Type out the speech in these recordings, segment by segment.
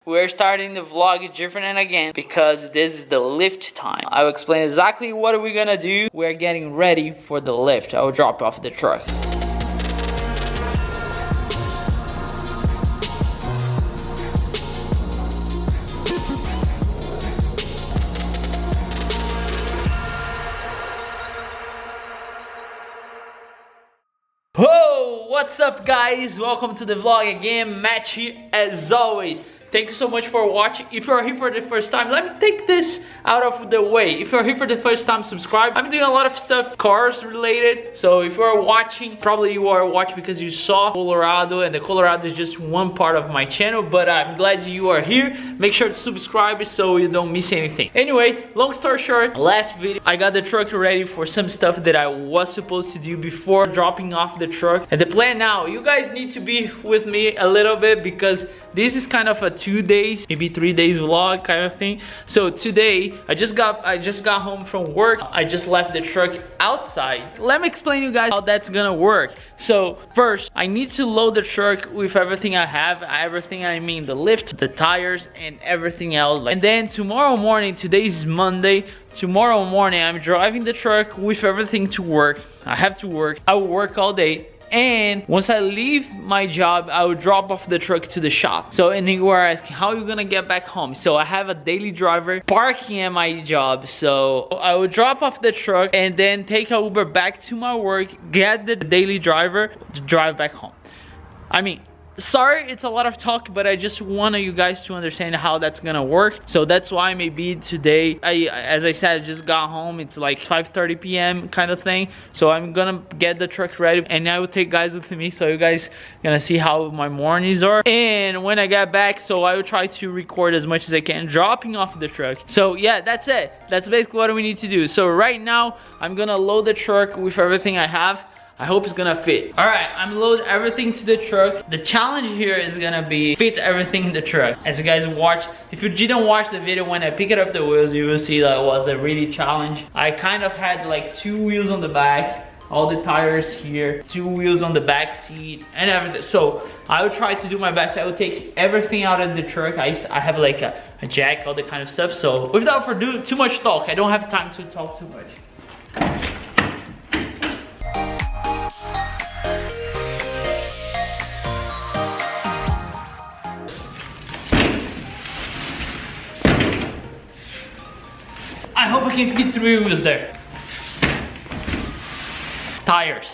we're starting the vlog different again because this is the lift time. I'll explain exactly what we're gonna do. We're getting ready for the lift. I'll drop off the truck. Whoa, what's up guys? Welcome to the vlog again. Matt here as always. Thank you so much for watching. If you're here for the first time, let me take this out of the way. If you're here for the first time, subscribe. I'm doing a lot of stuff cars related. So if you're watching, probably you are watching because you saw Colorado, and the Colorado is just one part of my channel, but I'm glad you are here. Make sure to subscribe so you don't miss anything. Anyway, long story short, last video I got the truck ready for some stuff that I was supposed to do before dropping off the truck. And the plan now, you guys need to be with me a little bit because this is kind of a 2 days, maybe 3 days vlog kind of thing. So today I just got home from work. I just left the truck outside. Let me explain to you guys how that's gonna work. So first, I need to load the truck with everything I have. Everything I mean, the lift, the tires, and everything else. And then tomorrow morning, today's Monday, tomorrow morning I'm driving the truck with everything to work. I have to work. I will work all day. And once I leave my job, I will drop off the truck to the shop. So, and you are asking, how are you gonna get back home? So I have a daily driver parking at my job. So I will drop off the truck and then take a Uber back to my work, get the daily driver to drive back home. I mean, sorry, it's a lot of talk, but I just want you guys to understand how that's gonna work. So that's why maybe today, as I said, I just got home. It's like 5:30 p.m. kind of thing. So I'm gonna get the truck ready and I will take guys with me so you guys gonna see how my mornings are. And when I get back, so I will try to record as much as I can dropping off the truck. So yeah, that's it. That's basically what we need to do. So right now, I'm gonna load the truck with everything I have. I hope it's gonna fit. All right, I'm loading everything to the truck. The challenge here is gonna be fit everything in the truck. As you guys watch, if you didn't watch the video when I picked up the wheels, you will see that it was a really challenge. I kind of had like 2 wheels on the back, all the tires here, 2 wheels on the back seat and everything. So I will try to do my best. I will take everything out of the truck. I have like a jack, all the kind of stuff. So without too much talk, I don't have time to talk too much. I hope I can fit 3 wheels there. Tires.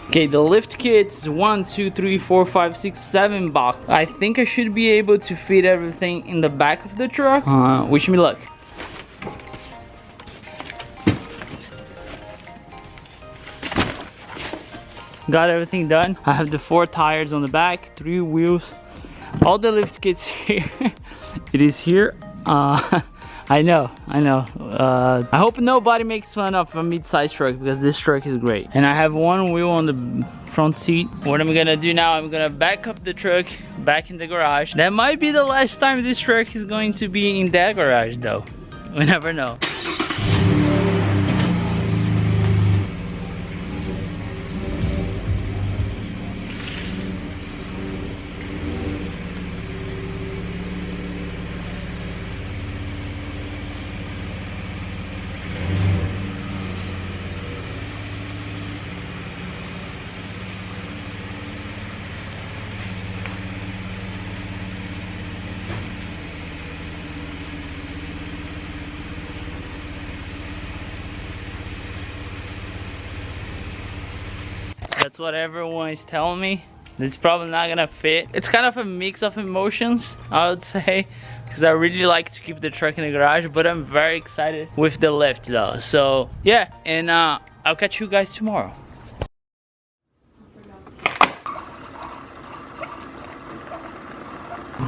Okay, the lift kit's 1, 2, 3, 4, 5, 6, 7 box. I think I should be able to fit everything in the back of the truck. Wish me luck. Got everything done. I have the 4 tires on the back, 3 wheels. All the lift kits here. It is here. I know. I hope nobody makes fun of a mid-size truck because this truck is great. And I have 1 wheel on the front seat. What I'm gonna do now, I'm gonna back up the truck back in the garage. That might be the last time this truck is going to be in that garage though. We never know. That's what everyone is telling me. It's probably not gonna fit. It's kind of a mix of emotions, I would say, because I really like to keep the truck in the garage, but I'm very excited with the lift though. So yeah, and I'll catch you guys tomorrow.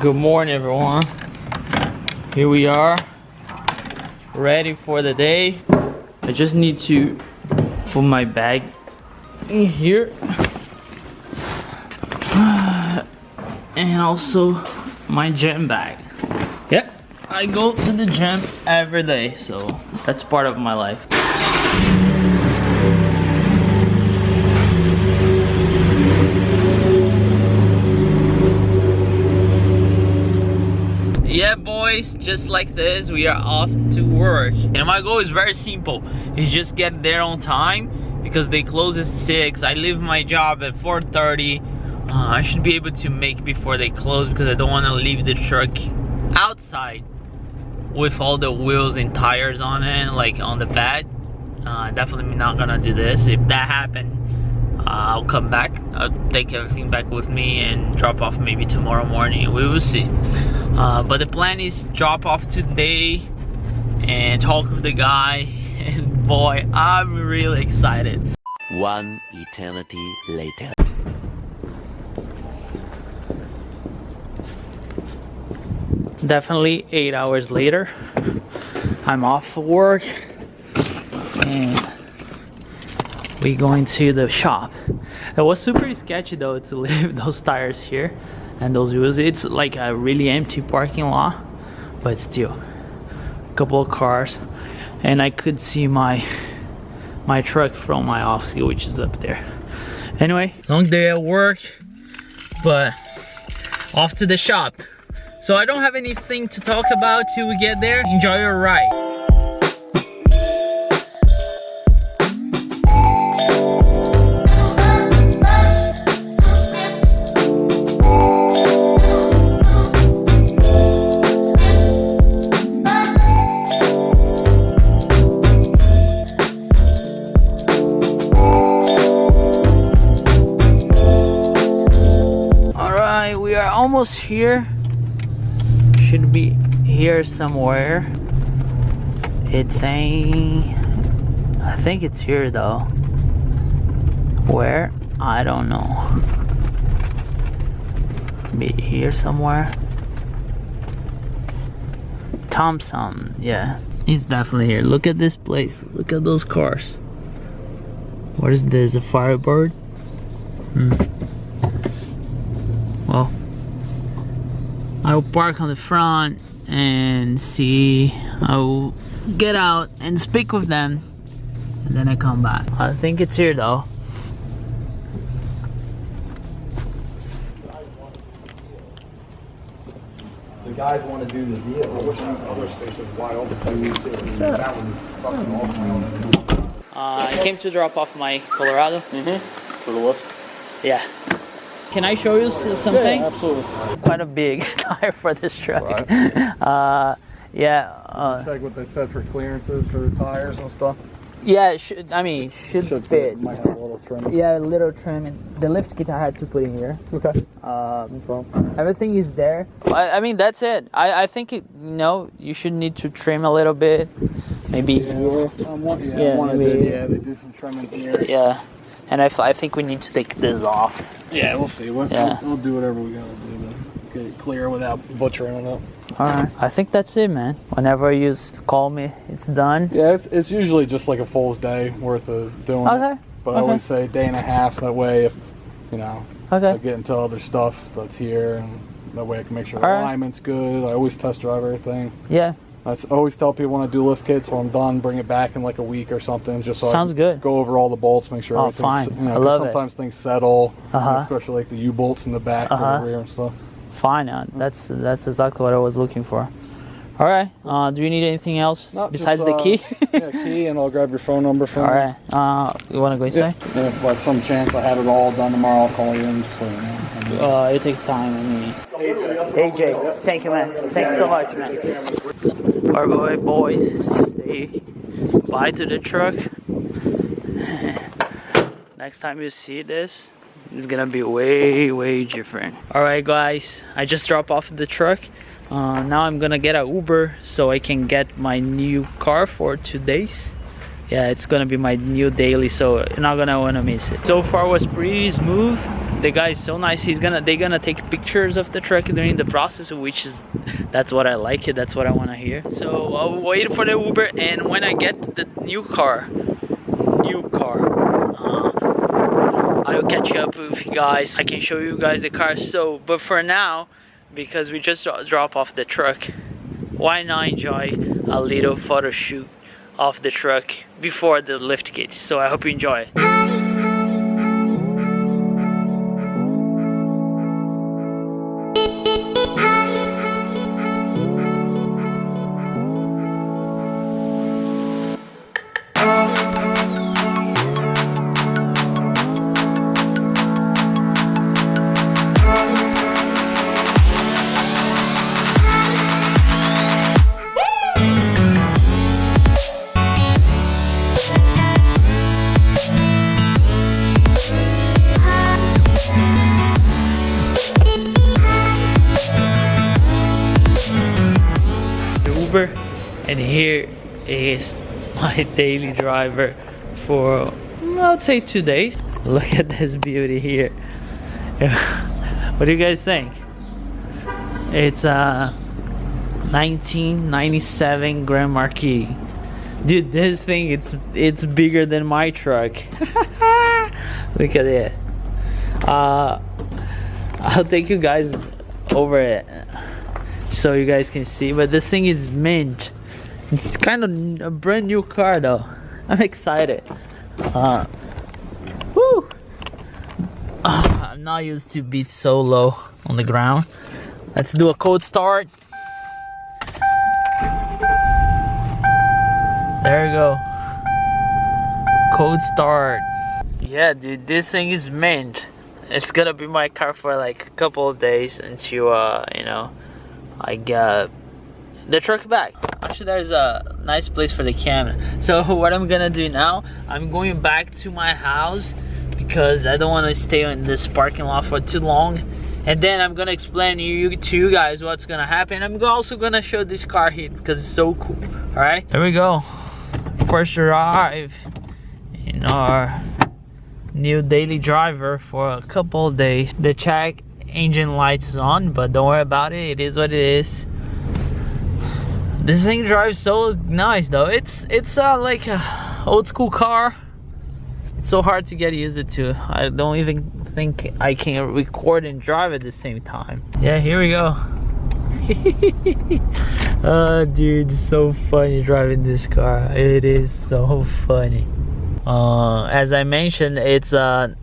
Good morning everyone. Here we are, ready for the day. I just need to put my bag in here and also my gym bag. Yep, I go to the gym every day, so that's part of my life. guys, just like this, we are off to work. And my goal is very simple. Is just get there on time because they close at 6. I leave my job at 4:30. I should be able to make before they close because I don't want to leave the truck outside with all the wheels and tires on it, like on the bed. Definitely not gonna do this. If that happened, I'll come back. I'll take everything back with me and drop off maybe tomorrow morning. We will see. But the plan is drop off today and talk with the guy. And boy, I'm really excited. One eternity later. Definitely 8 hours later. I'm off for work and we going to the shop. It was super sketchy though to leave those tires here and those wheels. It's like a really empty parking lot, but still a couple of cars, and I could see my truck from my office, which is up there. Anyway, long day at work, but off to the shop. So I don't have anything to talk about till we get there. Enjoy your ride. All right, we are almost here. Should be here somewhere. It's saying, I think it's here though. Where? I don't know. Be here somewhere. Thompson, yeah, it's definitely here. Look at this place. Look at those cars. What is this? A Firebird? Well, I'll park on the front and see. I'll get out and speak with them, and then I come back. I think it's here though. The guys want to do the deal. I wish they was wide open. That one fucking off. I came to drop off my Colorado. For the lift? Yeah. Can I show you something? Yeah, absolutely. Quite a big tire for this truck. Right. Yeah. Check what they said for clearances for the tires and stuff. Yeah, should fit. Might have a little trim. Yeah, a little trim. And the lift kit I had to put in here. Okay. No problem. Everything is there. I mean, that's it. I think you should need to trim a little bit. Maybe here. They do some trimming here. Yeah. And I think we need to take this off. Yeah, we'll see. We'll do whatever we gotta do to get it clear without butchering it up. Alright, I think that's it, man. Whenever you call me, it's done. Yeah, it's usually just like a full day worth of doing it. But I always say day and a half, that way if, I get into other stuff that's here, and that way I can make sure the alignment's good. I always test drive everything. Yeah. I always tell people when I do lift kits, when I'm done, bring it back in like a week or something, just so Sounds I can good. go over all the bolts, make sure everything's, fine. I love sometimes things settle, especially like the U-bolts in the back for the rear and stuff. Fine, that's exactly what I was looking for. All right, do you need anything else besides the key? Yeah, key, and I'll grab your phone number from All right, you want to go inside? And if by some chance I have it all done tomorrow, I'll call you in just so you know. It takes time, I mean. AJ, thank you, man. Thank you so much, man. All right, boys, say bye to the truck. Next time you see this, it's gonna be way different. All right, guys, I just dropped off the truck. Now I'm gonna get an Uber so I can get my new car for 2 days. Yeah, it's gonna be my new daily, so you're not gonna wanna miss it. So far was pretty smooth. The guy is so nice. They're gonna take pictures of the truck during the process, that's what I like. That's what I wanna hear. So I'll wait for the Uber, and when I get the new car, I'll catch up with you guys. I can show you guys the car. So, but for now, because we just drop off the truck, why not enjoy a little photo shoot of the truck before the lift kit? So I hope you enjoy it. And here is my daily driver for, I would say, 2 days. Look at this beauty here. What do you guys think? It's a 1997 Grand Marquis. Dude, this thing, it's bigger than my truck. Look at it. I'll take you guys over it so you guys can see, but this thing is mint. It's kind of a brand new car though. I'm excited. Woo! I'm not used to be so low on the ground. Let's do a cold start. There we go. Cold start. Yeah, dude, this thing is mint. It's gonna be my car for like a couple of days until you know, I get the truck back. Actually, there's a nice place for the camera. So what I'm gonna do now, I'm going back to my house because I don't want to stay in this parking lot for too long. And then I'm gonna explain to you guys what's gonna happen. I'm also gonna show this car here because it's so cool. All right, there we go. First drive in our new daily driver for a couple of days. The check engine lights is on, but don't worry about it. It is what it is. This thing drives so nice though. It's like a old school car. It's so hard to get used to. I don't even think I can record and drive at the same time. Yeah, here we go. Oh, dude, it's so funny driving this car. It is so funny. As I mentioned, it's a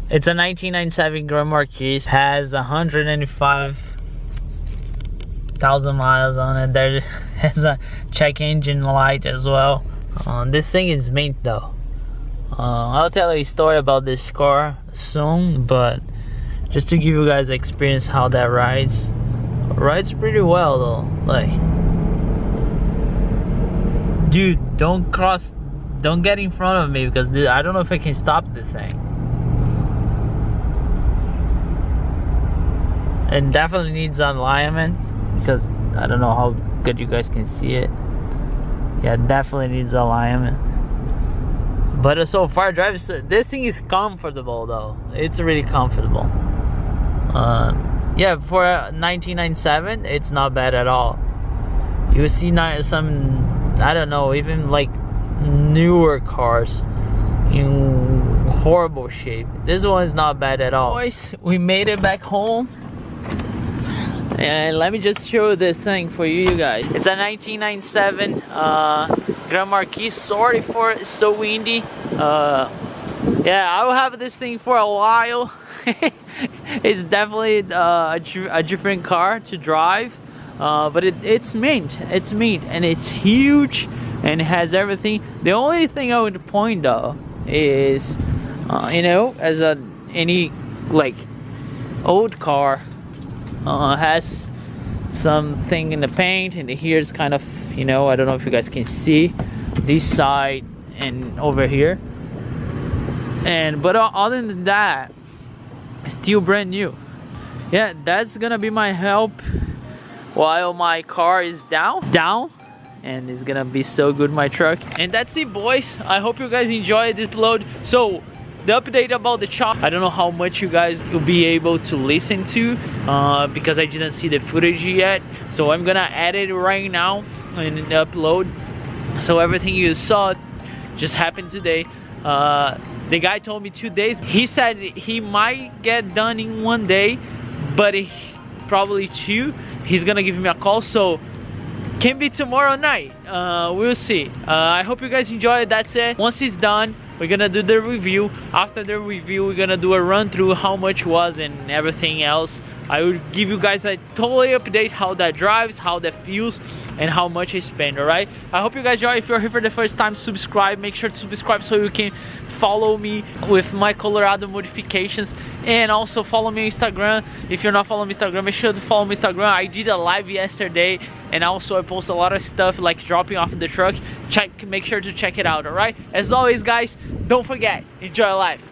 1997 Grand Marquis. Has 195,000 miles on it. There has a check engine light as well. This thing is mint though. I'll tell you a story about this car soon, but just to give you guys experience how that rides. Rides pretty well though. Like, dude, don't get in front of me because I don't know if I can stop this thing. And definitely needs alignment because I don't know how good you guys can see it. Yeah, definitely needs alignment. But so far drives, this thing is comfortable though. It's really comfortable. Yeah, for 1997, it's not bad at all. You see some, I don't know, even like newer cars in horrible shape. This one is not bad at all. Boys, we made it back home. And let me just show this thing for you guys. It's a 1997 Grand Marquis. Sorry for it's so windy. Yeah, I will have this thing for a while. It's definitely a different car to drive, but it's mint. It's mint and it's huge and it has everything. The only thing I would point though is, you know, as any like old car has something in the paint, and here is kind of, you know, I don't know if you guys can see this side and over here. But other than that, still brand new. Yeah, that's gonna be my help while my car is down, and it's gonna be so good, my truck. And that's it, boys. I hope you guys enjoyed this upload. So the update about the chop, I don't know how much you guys will be able to listen to because I didn't see the footage yet. So I'm gonna edit it right now and upload. So everything you saw just happened today. The guy told me 2 days. He said he might get done in 1 day, but probably 2. He's gonna give me a call, so can be tomorrow night. We'll see. I hope you guys enjoyed. That's it. Once it's done, we're gonna do the review. After the review, we're gonna do a run through how much was and everything else. I will give you guys a totally update how that drives, how that feels, and how much I spend. All right, I hope you guys enjoy. If you're here for the first time, subscribe. Make sure to subscribe so you can follow me with my Colorado modifications, and also follow me on Instagram. If you're not following me on Instagram, make sure to follow me on Instagram. I did a live yesterday, and also I post a lot of stuff like dropping off the truck. Make sure to check it out. All right, as always guys, don't forget, enjoy life.